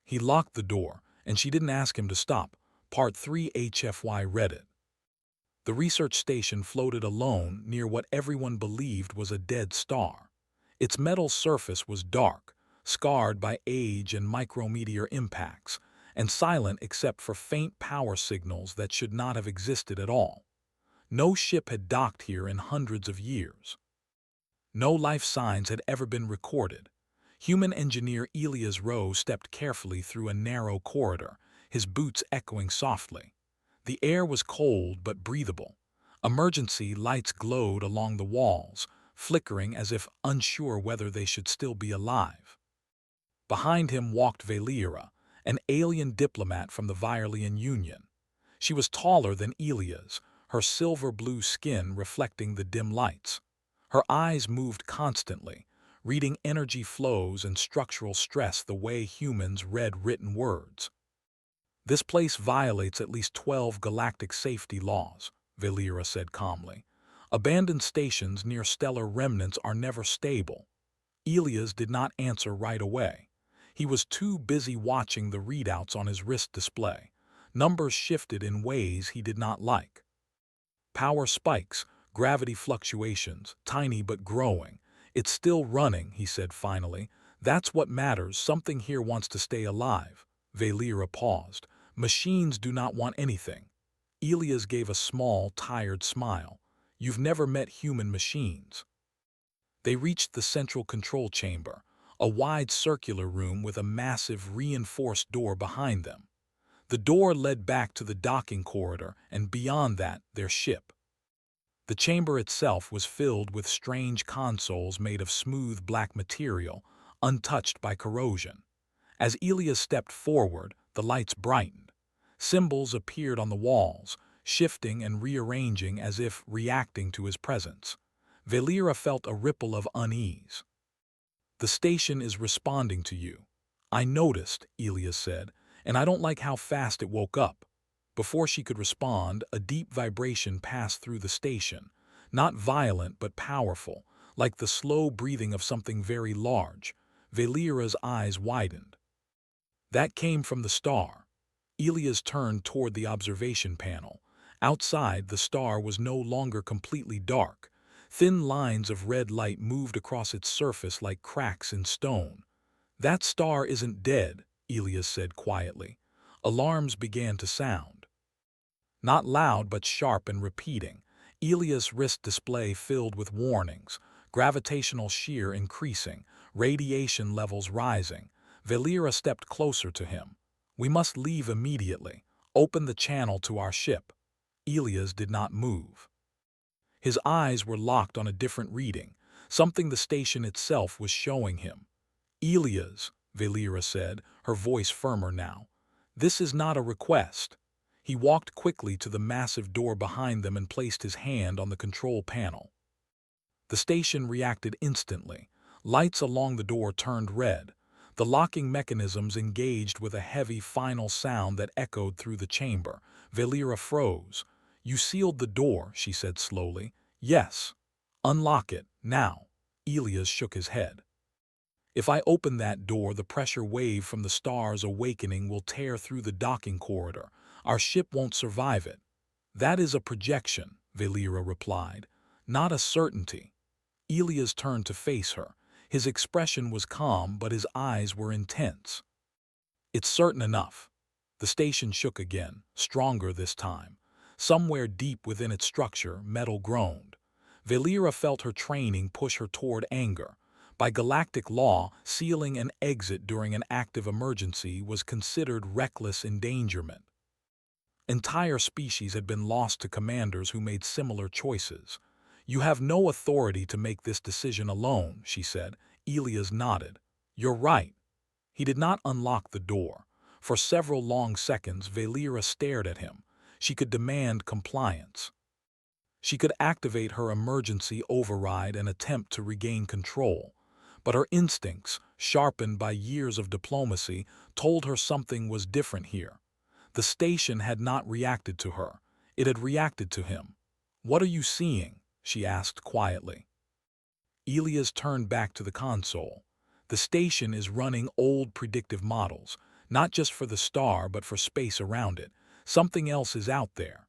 He locked the door, and she didn't ask him to stop. Part 3 HFY Reddit. The research station floated alone near what everyone believed was a dead star. Its metal surface was dark, scarred by age and micrometeor impacts, and silent except for faint power signals that should not have existed at all. No ship had docked here in hundreds of years. No life signs had ever been recorded. Human engineer Elias Rowe stepped carefully through a narrow corridor, his boots echoing softly. The air was cold but breathable. Emergency lights glowed along the walls, flickering as if unsure whether they should still be alive. Behind him walked Valeera, an alien diplomat from the Violian Union. She was taller than Elias, her silver-blue skin reflecting the dim lights. Her eyes moved constantly, reading energy flows and structural stress the way humans read written words. "This place violates at least 12 galactic safety laws," Valeera said calmly. "Abandoned stations near stellar remnants are never stable." Elias did not answer right away. He was too busy watching the readouts on his wrist display. Numbers shifted in ways he did not like. Power spikes, gravity fluctuations, tiny but growing. "It's still running," he said finally. "That's what matters. Something here wants to stay alive." Valeera paused. "Machines do not want anything." Elias gave a small, tired smile. "You've never met human machines." They reached the central control chamber, a wide circular room with a massive reinforced door behind them. The door led back to the docking corridor, and beyond that, their ship. The chamber itself was filled with strange consoles made of smooth black material, untouched by corrosion. As Elias stepped forward, the lights brightened. Symbols appeared on the walls, shifting and rearranging as if reacting to his presence. Valeera felt a ripple of unease. "The station is responding to you." "I noticed," Elias said, "and I don't like how fast it woke up." Before she could respond, a deep vibration passed through the station, not violent but powerful, like the slow breathing of something very large. Valeera's eyes widened. That came from the star. Elias turned toward the observation panel. Outside, the star was no longer completely dark. Thin lines of red light moved across its surface like cracks in stone. "That star isn't dead," Elias said quietly. Alarms began to sound. Not loud but sharp and repeating. Elias' wrist display filled with warnings. Gravitational shear increasing, radiation levels rising. Valeera stepped closer to him. "We must leave immediately. Open the channel to our ship." Elias did not move. His eyes were locked on a different reading, something the station itself was showing him. "Elias," Valeera said, her voice firmer now, "this is not a request." He walked quickly to the massive door behind them and placed his hand on the control panel. The station reacted instantly. Lights along the door turned red. The locking mechanisms engaged with a heavy final sound that echoed through the chamber. Valeera froze. "You sealed the door," she said slowly. "Yes." "Unlock it, now." Elias shook his head. "If I open that door, the pressure wave from the star's awakening will tear through the docking corridor. Our ship won't survive it." "That is a projection," Valeera replied, "not a certainty." Elias turned to face her. His expression was calm, but his eyes were intense. "It's certain enough." The station shook again, stronger this time. Somewhere deep within its structure, metal groaned. Valeera felt her training push her toward anger. By galactic law, sealing an exit during an active emergency was considered reckless endangerment. Entire species had been lost to commanders who made similar choices. "You have no authority to make this decision alone," she said. Elias nodded. "You're right." He did not unlock the door. For several long seconds, Valeera stared at him. She could demand compliance. She could activate her emergency override and attempt to regain control. But her instincts, sharpened by years of diplomacy, told her something was different here. The station had not reacted to her. It had reacted to him. "What are you seeing?" she asked quietly. Elias turned back to the console. "The station is running old predictive models, Not just for the star, but for space around it. Something else is out there.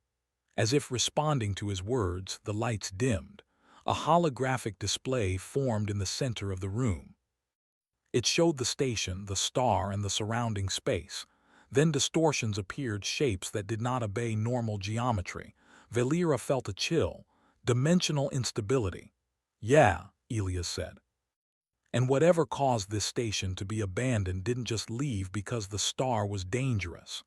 As if responding to his words, the lights dimmed. A holographic display formed in the center of the room. It showed the station, the star, and the surrounding space. Then distortions appeared, shapes that did not obey normal geometry. Valera felt a chill. Dimensional instability. Yeah, Elias said. And whatever caused this station to be abandoned didn't just leave because the star was dangerous.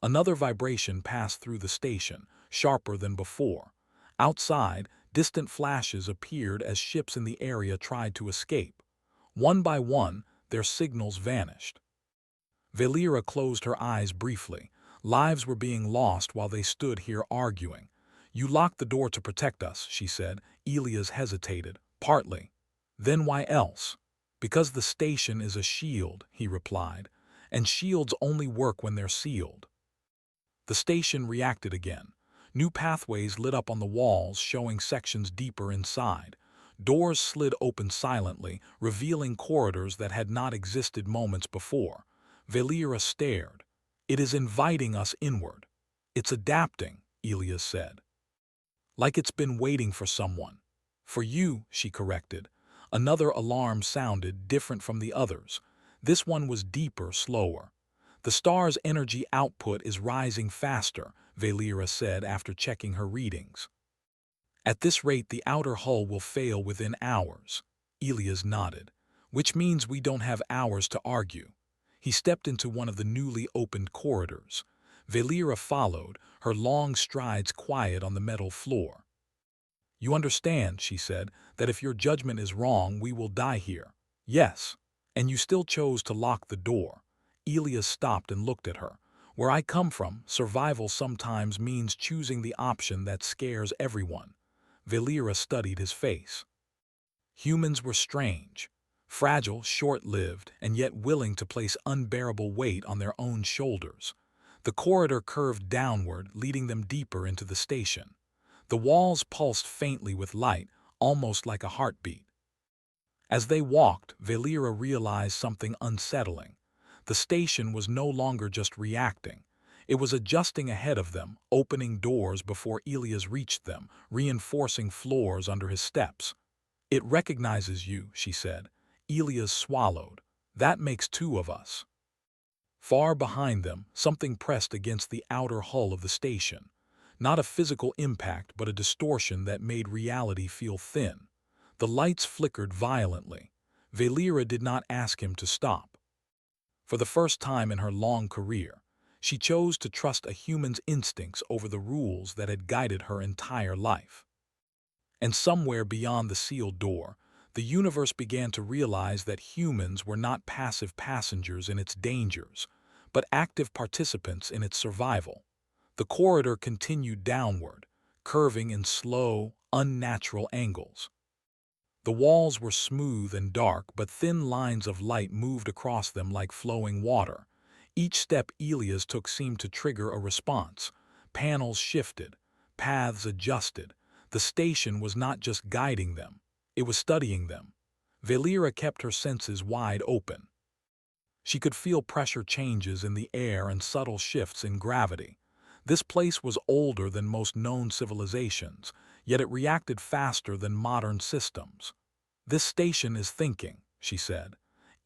Another vibration passed through the station, sharper than before. Outside, distant flashes appeared as ships in the area tried to escape. One by one, their signals vanished. Valera closed her eyes briefly. Lives were being lost while they stood here arguing. You locked the door to protect us, she said. Elias hesitated. Partly. Then why else? Because the station is a shield, he replied, and shields only work when they're sealed. The station reacted again. New pathways lit up on the walls, showing sections deeper inside. Doors slid open silently, revealing corridors that had not existed moments before. Valera stared. It is inviting us inward. It's adapting, Elias said. Like it's been waiting for someone. For you, she corrected. Another alarm sounded, different from the others. This one was deeper, slower. The star's energy output is rising faster, Valera said after checking her readings. At this rate, the outer hull will fail within hours. Elias nodded. Which means we don't have hours to argue. He stepped into one of the newly opened corridors. Valera followed, her long strides quiet on the metal floor. You understand, she said, that if your judgment is wrong, we will die here. Yes. And you still chose to lock the door. Elias stopped and looked at her. Where I come from, survival sometimes means choosing the option that scares everyone. Valera studied his face. Humans were strange. Fragile, short-lived, and yet willing to place unbearable weight on their own shoulders. The corridor curved downward, leading them deeper into the station. The walls pulsed faintly with light, almost like a heartbeat. As they walked, Valera realized something unsettling. The station was no longer just reacting. It was adjusting ahead of them, opening doors before Elias reached them, reinforcing floors under his steps. It recognizes you, she said. Elias swallowed. That makes two of us. Far behind them, something pressed against the outer hull of the station. Not a physical impact, but a distortion that made reality feel thin. The lights flickered violently. Valera did not ask him to stop. For the first time in her long career, she chose to trust a human's instincts over the rules that had guided her entire life. And somewhere beyond the sealed door, the universe began to realize that humans were not passive passengers in its dangers, but active participants in its survival. The corridor continued downward, curving in slow, unnatural angles. The walls were smooth and dark, but thin lines of light moved across them like flowing water. Each step Elias took seemed to trigger a response. Panels shifted, paths adjusted. The station was not just guiding them, it was studying them. Valera kept her senses wide open. She could feel pressure changes in the air and subtle shifts in gravity. This place was older than most known civilizations, yet it reacted faster than modern systems. This station is thinking, she said.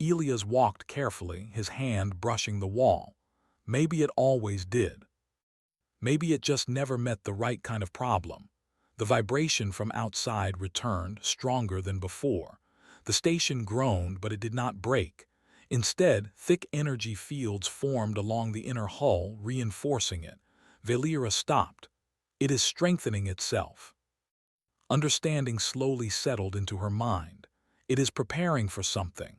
Elias walked carefully, his hand brushing the wall. Maybe it always did. Maybe it just never met the right kind of problem. The vibration from outside returned, stronger than before. The station groaned, but it did not break. Instead, thick energy fields formed along the inner hull, reinforcing it. Valera stopped. It is strengthening itself. Understanding slowly settled into her mind. It is preparing for something.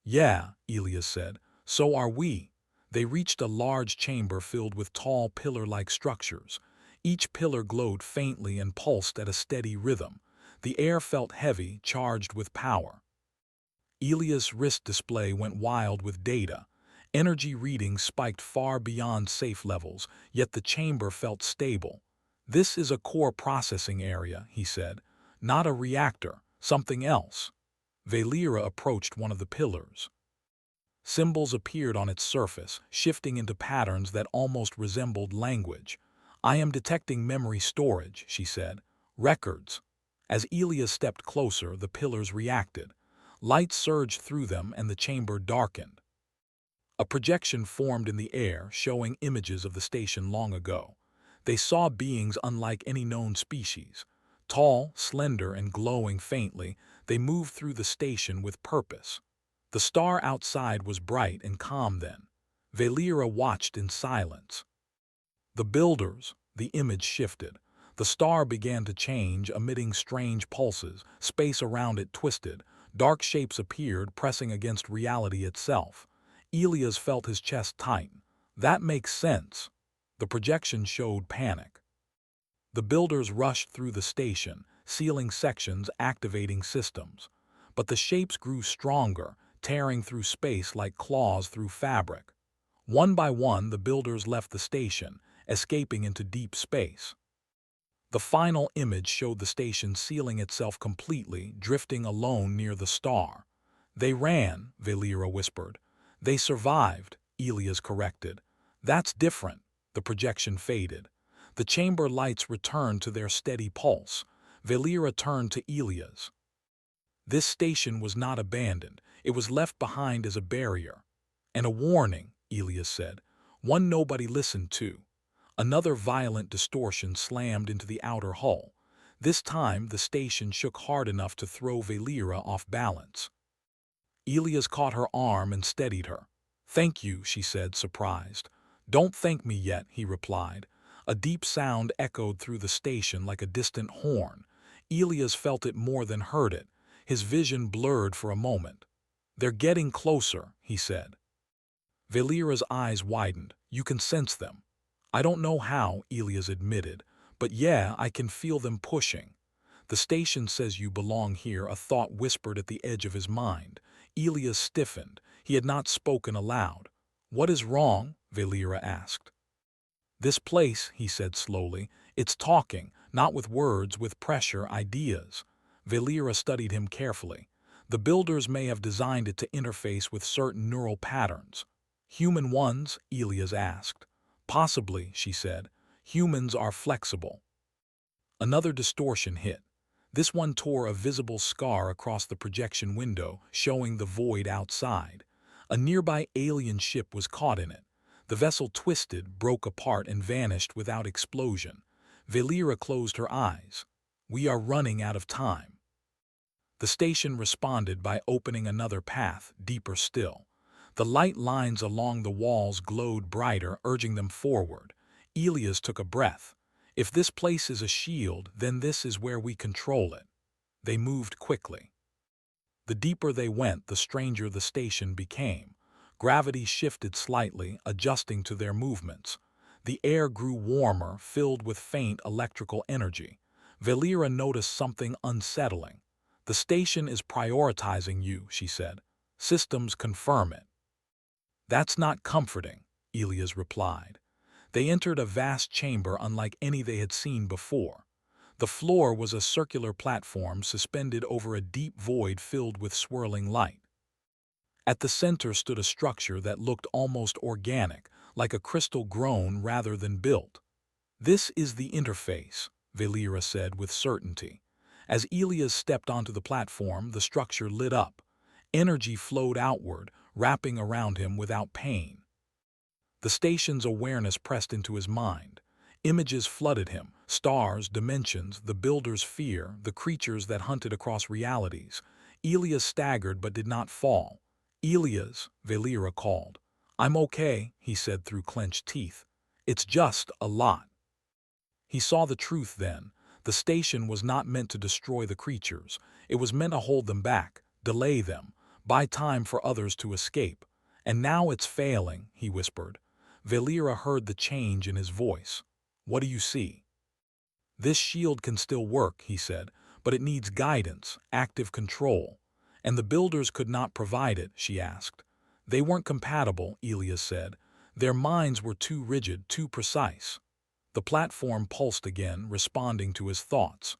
Yeah, Elias said, so are we. They reached a large chamber filled with tall pillar-like structures. Each pillar glowed faintly and pulsed at a steady rhythm. The air felt heavy, charged with power. Elias' wrist display went wild with data. Energy readings spiked far beyond safe levels, yet the chamber felt stable. This is a core processing area, he said. Not a reactor, something else. Valera approached one of the pillars. Symbols appeared on its surface, shifting into patterns that almost resembled language. "I am detecting memory storage," she said. "Records." As Elia stepped closer, the pillars reacted. Light surged through them and the chamber darkened. A projection formed in the air, showing images of the station long ago. They saw beings unlike any known species. Tall, slender, and glowing faintly, they moved through the station with purpose. The star outside was bright and calm then. Valera watched in silence. The builders, the image shifted. The star began to change, emitting strange pulses. Space around it twisted. Dark shapes appeared, pressing against reality itself. Elias felt his chest tighten. That makes sense. The projection showed panic. The builders rushed through the station, sealing sections, activating systems. But the shapes grew stronger, tearing through space like claws through fabric. One by one, the builders left the station, escaping into deep space. The final image showed the station sealing itself completely, drifting alone near the star. "They ran," Valera whispered. "They survived," Elias corrected. "That's different." The projection faded. The chamber lights returned to their steady pulse. Valera turned to Elias. "This station was not abandoned. It was left behind as a barrier." "And a warning," Elias said. "One nobody listened to." Another violent distortion slammed into the outer hull. This time, the station shook hard enough to throw Valera off balance. Elias caught her arm and steadied her. "Thank you," she said, surprised. "Don't thank me yet," he replied. A deep sound echoed through the station like a distant horn. Elias felt it more than heard it. His vision blurred for a moment. "They're getting closer," he said. Valera's eyes widened. "You can sense them." "I don't know how," Elias admitted, "but yeah, I can feel them pushing." "The station says you belong here," a thought whispered at the edge of his mind. Elias stiffened. He had not spoken aloud. "What is wrong?" Valera asked. "This place," he said slowly, "it's talking, not with words, with pressure, ideas." Valera studied him carefully. "The builders may have designed it to interface with certain neural patterns." "Human ones?" Elias asked. "Possibly," she said. "Humans are flexible." Another distortion hit. This one tore a visible scar across the projection window, showing the void outside. A nearby alien ship was caught in it. The vessel twisted, broke apart, and vanished without explosion. Valera closed her eyes. "We are running out of time." The station responded by opening another path, deeper still. The light lines along the walls glowed brighter, urging them forward. Elias took a breath. "If this place is a shield, then this is where we control it." They moved quickly. The deeper they went, the stranger the station became. Gravity shifted slightly, adjusting to their movements. The air grew warmer, filled with faint electrical energy. Valera noticed something unsettling. "The station is prioritizing you," she said. "Systems confirm it." "That's not comforting," Elias replied. They entered a vast chamber unlike any they had seen before. The floor was a circular platform suspended over a deep void filled with swirling light. At the center stood a structure that looked almost organic, like a crystal grown rather than built. "This is the interface," Valera said with certainty. As Elias stepped onto the platform, the structure lit up. Energy flowed outward, wrapping around him without pain. The station's awareness pressed into his mind. Images flooded him: stars, dimensions, the builder's fear, the creatures that hunted across realities. Elias staggered but did not fall. "Elias," Valera called. "I'm okay," he said through clenched teeth. "It's just a lot." He saw the truth then. The station was not meant to destroy the creatures. It was meant to hold them back, delay them, buy time for others to escape. "And now it's failing," he whispered. Valera heard the change in his voice. "What do you see?" "This shield can still work," he said, "but it needs guidance, active control." "And the builders could not provide it?" she asked. "They weren't compatible," Elias said. "Their minds were too rigid, too precise." The platform pulsed again, responding to his thoughts.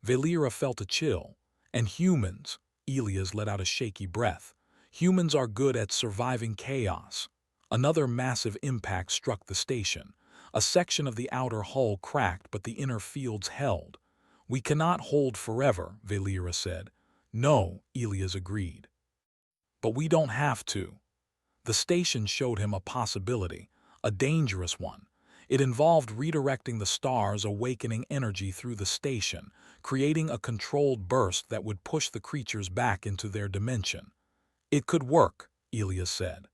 Valera felt a chill. "And humans?" Elias let out a shaky breath. Humans are good at surviving chaos. Another massive impact struck the station. A section of the outer hull cracked, but the inner fields held. "We cannot hold forever," Valera said. "No," Elias agreed. "But we don't have to." The station showed him a possibility, a dangerous one. It involved redirecting the star's awakening energy through the station, creating a controlled burst that would push the creatures back into their dimension. "It could work," Elias said.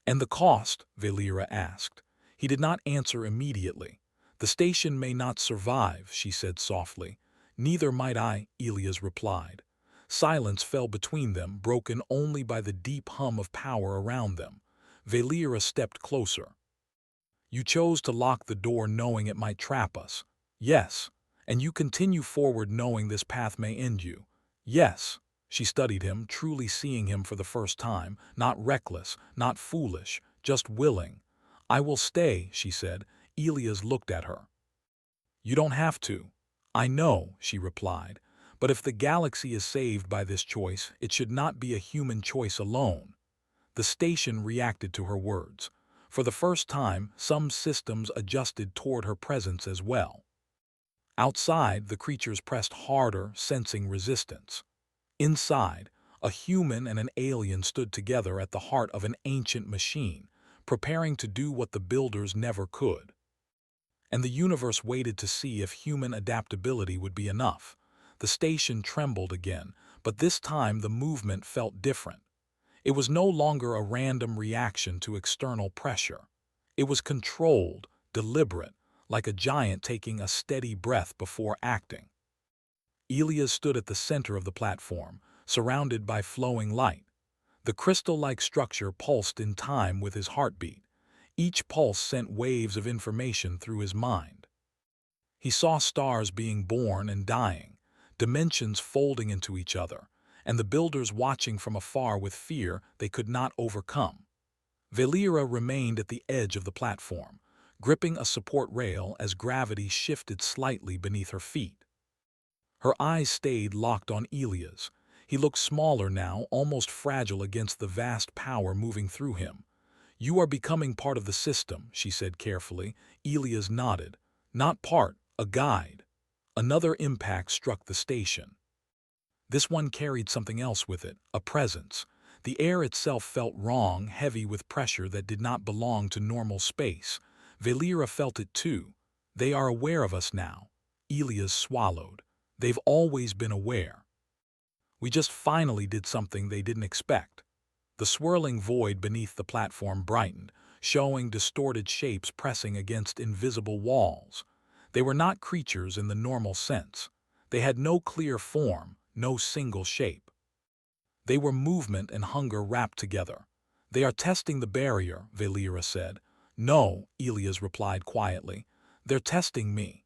"And the cost?" Valera asked. He did not answer immediately. "The station may not survive," she said softly. "Neither might I," Elias replied. Silence fell between them, broken only by the deep hum of power around them. Valera stepped closer. "You chose to lock the door knowing it might trap us." "Yes." "And you continue forward knowing this path may end you." "Yes." She studied him, truly seeing him for the first time, not reckless, not foolish, just willing. "I will stay," she said. Elias looked at her. "You don't have to." "I know," she replied. "But if the galaxy is saved by this choice, it should not be a human choice alone." The station reacted to her words. For the first time, some systems adjusted toward her presence as well. Outside, the creatures pressed harder, sensing resistance. Inside, a human and an alien stood together at the heart of an ancient machine, preparing to do what the builders never could. And the universe waited to see if human adaptability would be enough. The station trembled again, but this time the movement felt different. It was no longer a random reaction to external pressure. It was controlled, deliberate, like a giant taking a steady breath before acting. Elias stood at the center of the platform, surrounded by flowing light. The crystal-like structure pulsed in time with his heartbeat. Each pulse sent waves of information through his mind. He saw stars being born and dying, dimensions folding into each other, and the builders watching from afar with fear they could not overcome. Valera remained at the edge of the platform, gripping a support rail as gravity shifted slightly beneath her feet. Her eyes stayed locked on Elias. He looked smaller now, almost fragile against the vast power moving through him. "You are becoming part of the system," she said carefully. Elias nodded. "Not part, a guide." Another impact struck the station. This one carried something else with it, a presence. The air itself felt wrong, heavy with pressure that did not belong to normal space. Valera felt it too. "They are aware of us now." Elias swallowed. "They've always been aware. We just finally did something they didn't expect." The swirling void beneath the platform brightened, showing distorted shapes pressing against invisible walls. They were not creatures in the normal sense. They had no clear form, no single shape. They were movement and hunger wrapped together. "They are testing the barrier," Valera said. "No," Elias replied quietly. "They're testing me."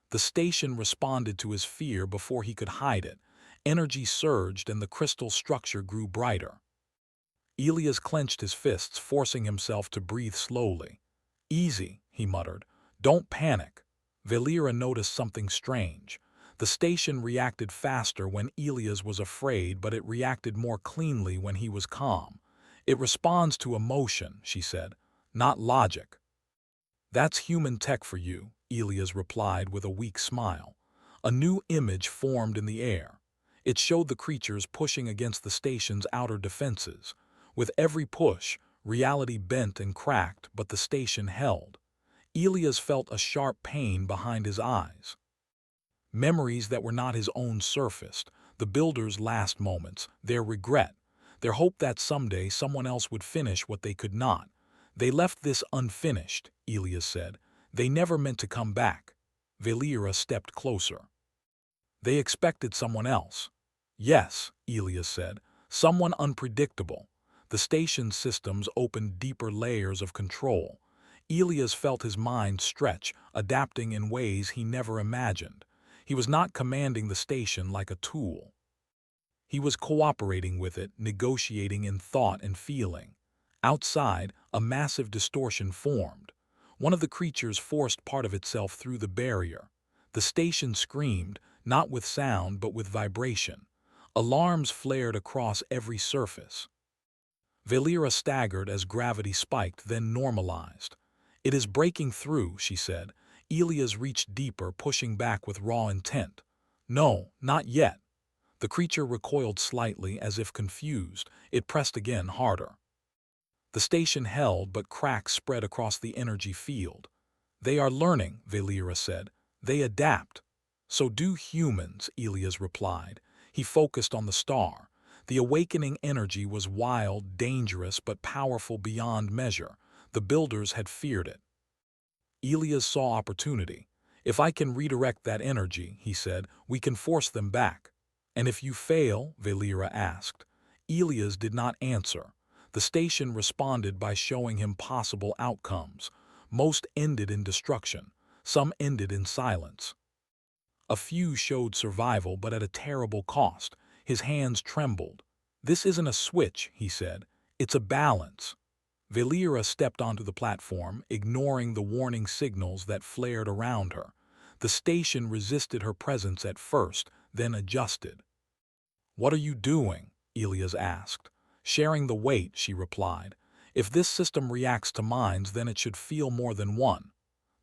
The station responded to his fear before he could hide it. Energy surged and the crystal structure grew brighter. Elias clenched his fists, forcing himself to breathe slowly. "Easy," he muttered. "Don't panic." Valera noticed something strange. The station reacted faster when Elias was afraid, but it reacted more cleanly when he was calm. "It responds to emotion," she said, "not logic." "That's human tech for you," Elias replied with a weak smile. A new image formed in the air. It showed the creatures pushing against the station's outer defenses. With every push, reality bent and cracked, but the station held. Elias felt a sharp pain behind his eyes. Memories that were not his own surfaced, the builders' last moments, their regret, their hope that someday someone else would finish what they could not. "They left this unfinished," Elias said. "They never meant to come back." Valera stepped closer. "They expected someone else." "Yes," Elias said, "someone unpredictable." The station systems opened deeper layers of control. Elias felt his mind stretch, adapting in ways he never imagined. He was not commanding the station like a tool. He was cooperating with it, negotiating in thought and feeling. Outside, a massive distortion formed. One of the creatures forced part of itself through the barrier. The station screamed, not with sound but with vibration. Alarms flared across every surface. Valera staggered as gravity spiked, then normalized. "It is breaking through," she said. Elias reached deeper, pushing back with raw intent. "No, not yet." The creature recoiled slightly, as if confused. It pressed again, harder. The station held, but cracks spread across the energy field. "They are learning," Valera said. "They adapt." "So do humans," Elias replied. He focused on the star. The awakening energy was wild, dangerous, but powerful beyond measure. The builders had feared it. Elias saw opportunity. "If I can redirect that energy," he said, "we can force them back." "And if you fail?" Valera asked. Elias did not answer. The station responded by showing him possible outcomes. Most ended in destruction. Some ended in silence. A few showed survival, but at a terrible cost. His hands trembled. "This isn't a switch," he said. "It's a balance." Valera stepped onto the platform, ignoring the warning signals that flared around her. The station resisted her presence at first, then adjusted. "What are you doing?" Elias asked. "Sharing the weight," she replied. "If this system reacts to minds, then it should feel more than one."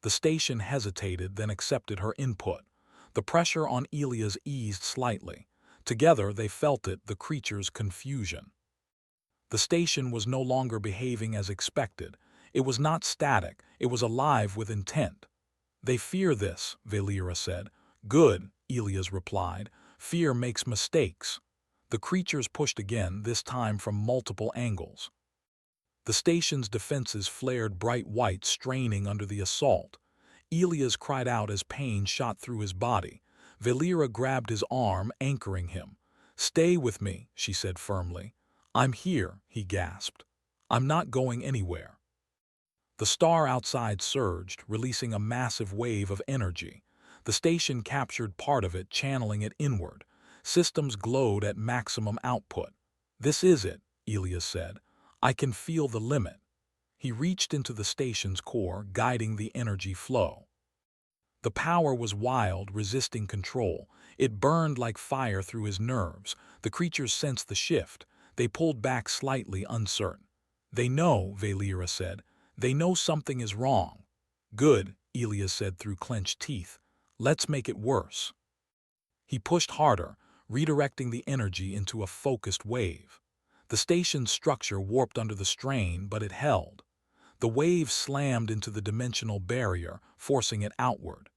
The station hesitated, then accepted her input. The pressure on Elias eased slightly. Together they felt it, the creature's confusion. The station was no longer behaving as expected. It was not static, it was alive with intent. "They fear this," Valera said. "Good," Elias replied. "Fear makes mistakes." The creatures pushed again, this time from multiple angles. The station's defenses flared bright white, straining under the assault. Elias cried out as pain shot through his body. Valera grabbed his arm, anchoring him. "Stay with me," she said firmly. "I'm here," he gasped. "I'm not going anywhere." The star outside surged, releasing a massive wave of energy. The station captured part of it, channeling it inward. Systems glowed at maximum output. "This is it," Elias said. "I can feel the limit." He reached into the station's core, guiding the energy flow. The power was wild, resisting control. It burned like fire through his nerves. The creatures sensed the shift. They pulled back slightly, uncertain. "They know," Valera said. "They know something is wrong." "Good," Elias said through clenched teeth. "Let's make it worse." He pushed harder, redirecting the energy into a focused wave. The station's structure warped under the strain, but it held. The wave slammed into the dimensional barrier, forcing it outward.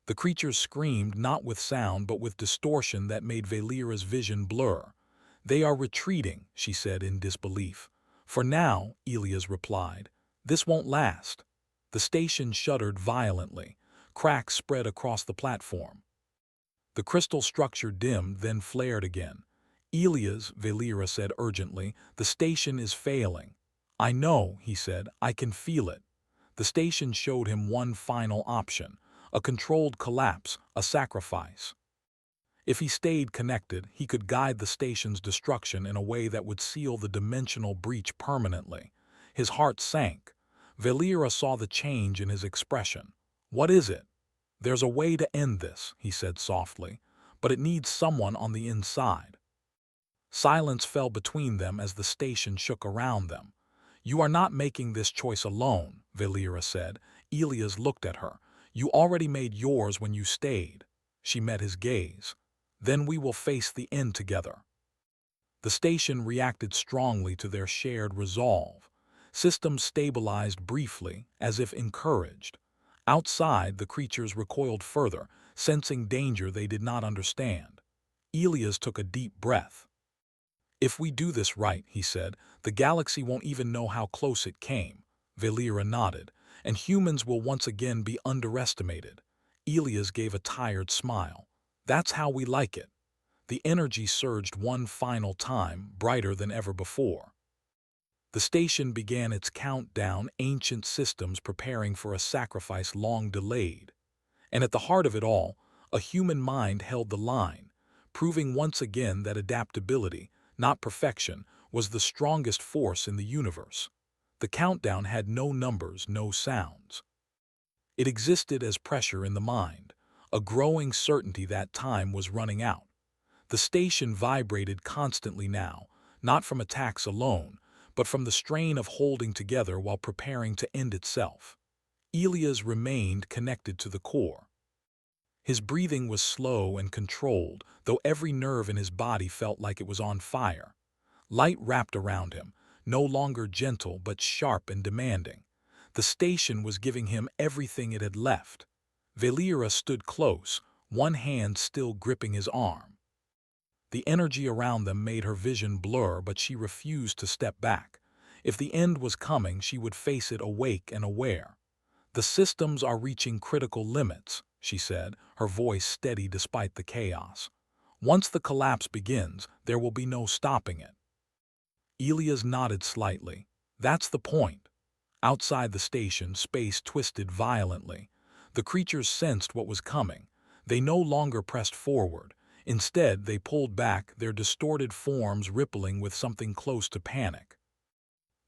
The creatures screamed, not with sound but with distortion that made Valera's vision blur. "They are retreating," she said in disbelief. "For now," Elias replied. "This won't last." The station shuddered violently. Cracks spread across the platform. The crystal structure dimmed, then flared again. "Elias," Valera said urgently, "the station is failing." "I know," he said. "I can feel it." The station showed him one final option. A controlled collapse, a sacrifice. If he stayed connected, he could guide the station's destruction in a way that would seal the dimensional breach permanently. His heart sank. Valera saw the change in his expression. "What is it?" "There's a way to end this," he said softly, "but it needs someone on the inside." Silence fell between them as the station shook around them. "You are not making this choice alone," Valera said. Elias looked at her. "You already made yours when you stayed." She met his gaze. "Then we will face the end together." The station reacted strongly to their shared resolve. Systems stabilized briefly, as if encouraged. Outside, the creatures recoiled further, sensing danger they did not understand. Elias took a deep breath. "If we do this right," he said, "the galaxy won't even know how close it came." Valera nodded. "And humans will once again be underestimated." Elias gave a tired smile. "That's how we like it." The energy surged one final time, brighter than ever before. The station began its countdown, ancient systems preparing for a sacrifice long delayed. And at the heart of it all, a human mind held the line, proving once again that adaptability, not perfection, was the strongest force in the universe. The countdown had no numbers, no sounds. It existed as pressure in the mind, a growing certainty that time was running out. The station vibrated constantly now, not from attacks alone, but from the strain of holding together while preparing to end itself. Elias remained connected to the core. His breathing was slow and controlled, though every nerve in his body felt like it was on fire. Light wrapped around him, no longer gentle but sharp and demanding. The station was giving him everything it had left. Valera stood close, one hand still gripping his arm. The energy around them made her vision blur, but she refused to step back. If the end was coming, she would face it awake and aware. "The systems are reaching critical limits," she said, her voice steady despite the chaos. "Once the collapse begins, there will be no stopping it." Elias nodded slightly. "That's the point." Outside the station, space twisted violently. The creatures sensed what was coming. They no longer pressed forward. Instead, they pulled back, their distorted forms rippling with something close to panic.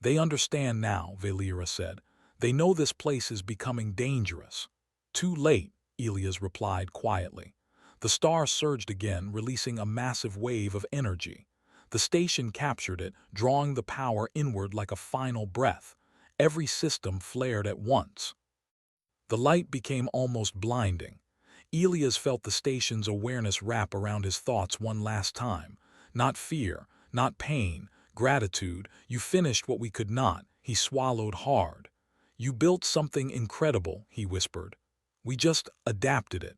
"They understand now," Valera said. "They know this place is becoming dangerous." "Too late," Elias replied quietly. The star surged again, releasing a massive wave of energy. The station captured it, drawing the power inward like a final breath. Every system flared at once. The light became almost blinding. Elias felt the station's awareness wrap around his thoughts one last time. Not fear, not pain, gratitude. "You finished what we could not." He swallowed hard. "You built something incredible," he whispered. "We just adapted it."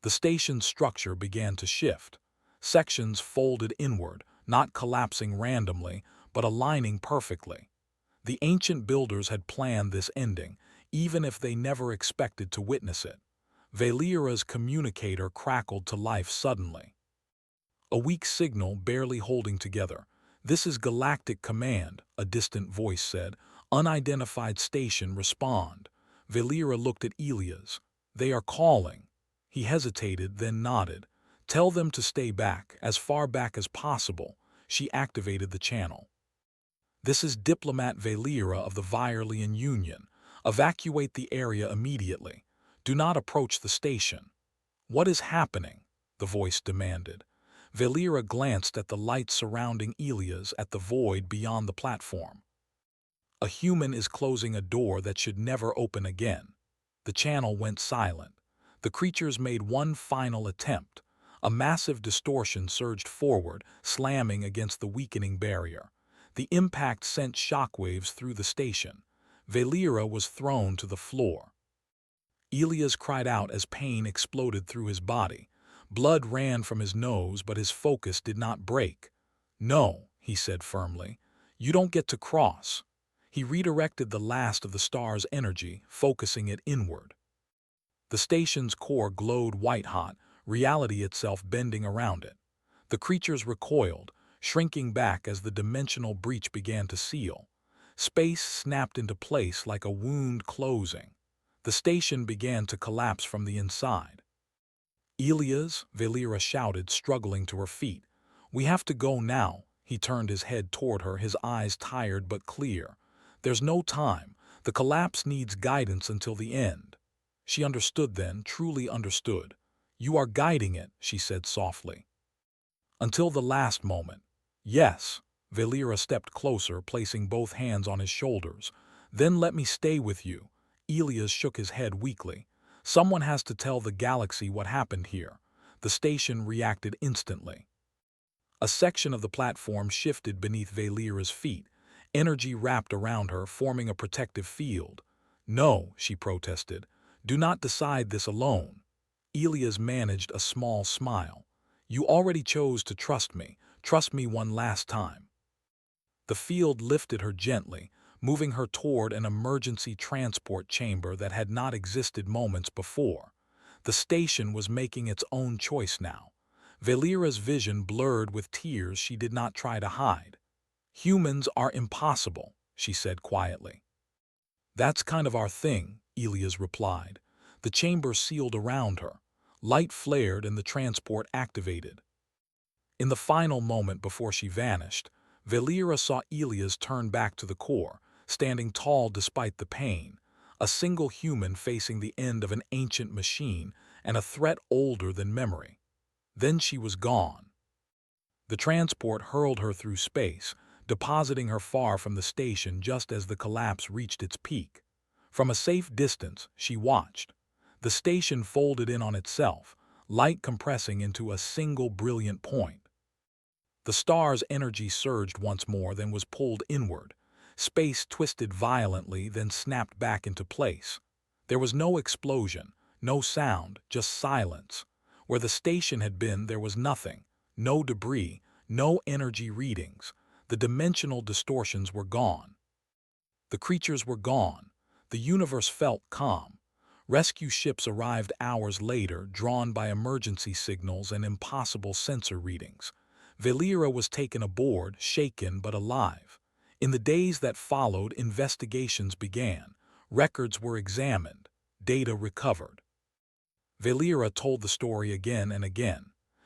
The station's structure began to shift. Sections folded inward, not collapsing randomly, but aligning perfectly. The ancient builders had planned this ending, even if they never expected to witness it. Valera's communicator crackled to life suddenly. A weak signal barely holding together. "This is Galactic Command," a distant voice said. "Unidentified station, respond." Valera looked at Elias. "They are calling." He hesitated, then nodded. "Tell them to stay back, as far back as possible." She activated the channel. "This is Diplomat Valera of the Virelian Union. Evacuate the area immediately. Do not approach the station." "What is happening?" the voice demanded. Valera glanced at the light surrounding Elias, at the void beyond the platform. "A human is closing a door that should never open again." The channel went silent. The creatures made one final attempt. A massive distortion surged forward, slamming against the weakening barrier. The impact sent shockwaves through the station. Valera was thrown to the floor. Elias cried out as pain exploded through his body. Blood ran from his nose, but his focus did not break. "No," he said firmly. "You don't get to cross." He redirected the last of the star's energy, focusing it inward. The station's core glowed white-hot, reality itself bending around it. The creatures recoiled, shrinking back as the dimensional breach began to seal. Space snapped into place like a wound closing. The station began to collapse from the inside. "Elias," Valera shouted, struggling to her feet. "We have to go now." He turned his head toward her, his eyes tired but clear. "There's no time. The collapse needs guidance until the end." She understood then, truly understood. "You are guiding it," she said softly. "Until the last moment." "Yes." Valera stepped closer, placing both hands on his shoulders. "Then let me stay with you." Elias shook his head weakly. "Someone has to tell the galaxy what happened here." The station reacted instantly. A section of the platform shifted beneath Valera's feet. Energy wrapped around her, forming a protective field. "No," she protested. "Do not decide this alone." Elias managed a small smile. "You already chose to trust me. Trust me one last time." The field lifted her gently, moving her toward an emergency transport chamber that had not existed moments before. The station was making its own choice now. Valera's vision blurred with tears she did not try to hide. "Humans are impossible," she said quietly. "That's kind of our thing," Elias replied. The chamber sealed around her. Light flared and the transport activated. In the final moment before she vanished, Valera saw Elias turn back to the core, standing tall despite the pain, a single human facing the end of an ancient machine and a threat older than memory. Then she was gone. The transport hurled her through space, depositing her far from the station just as the collapse reached its peak. From a safe distance, she watched. The station folded in on itself, light compressing into a single brilliant point. The star's energy surged once more, then was pulled inward. Space twisted violently, then snapped back into place. There was no explosion, no sound, just silence. Where the station had been, there was nothing. No debris, no energy readings. The dimensional distortions were gone. The creatures were gone. The universe felt calm. Rescue ships arrived hours later, drawn by emergency signals and impossible sensor readings. Valera was taken aboard, shaken but alive. In the days that followed, investigations began. Records were examined, data recovered. Valera told the story again and again.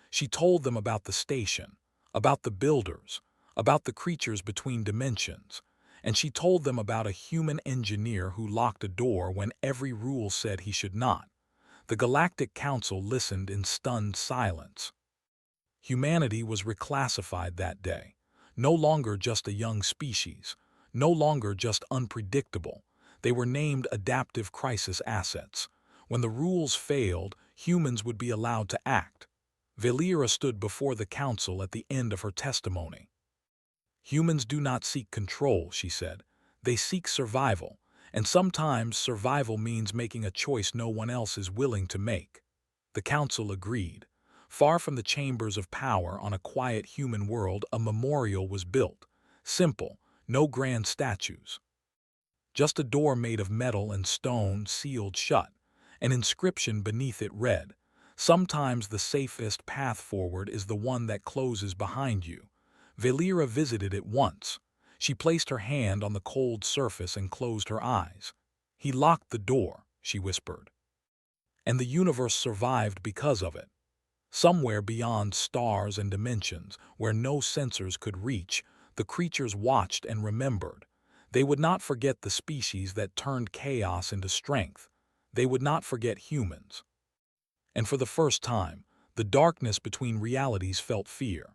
She told them about the station, about the builders, about the creatures between dimensions, and she told them about a human engineer who locked a door when every rule said he should not. The Galactic Council listened in stunned silence. Humanity was reclassified that day. No longer just a young species, no longer just unpredictable. They were named adaptive crisis assets. When the rules failed, humans would be allowed to act. Valera stood before the council at the end of her testimony. Humans do not seek control, she said. They seek survival, and sometimes survival means making a choice no one else is willing to make. The council agreed. Far from the chambers of power on a quiet human world, a memorial was built. Simple, no grand statues. Just a door made of metal and stone sealed shut. An inscription beneath it read, "Sometimes the safest path forward is the one that closes behind you." Valera visited it once. She placed her hand on the cold surface and closed her eyes. "He locked the door," she whispered. And the universe survived because of it. Somewhere beyond stars and dimensions, where no sensors could reach, the creatures watched and remembered. They would not forget the species that turned chaos into strength. They would not forget humans. And for the first time, the darkness between realities felt fear.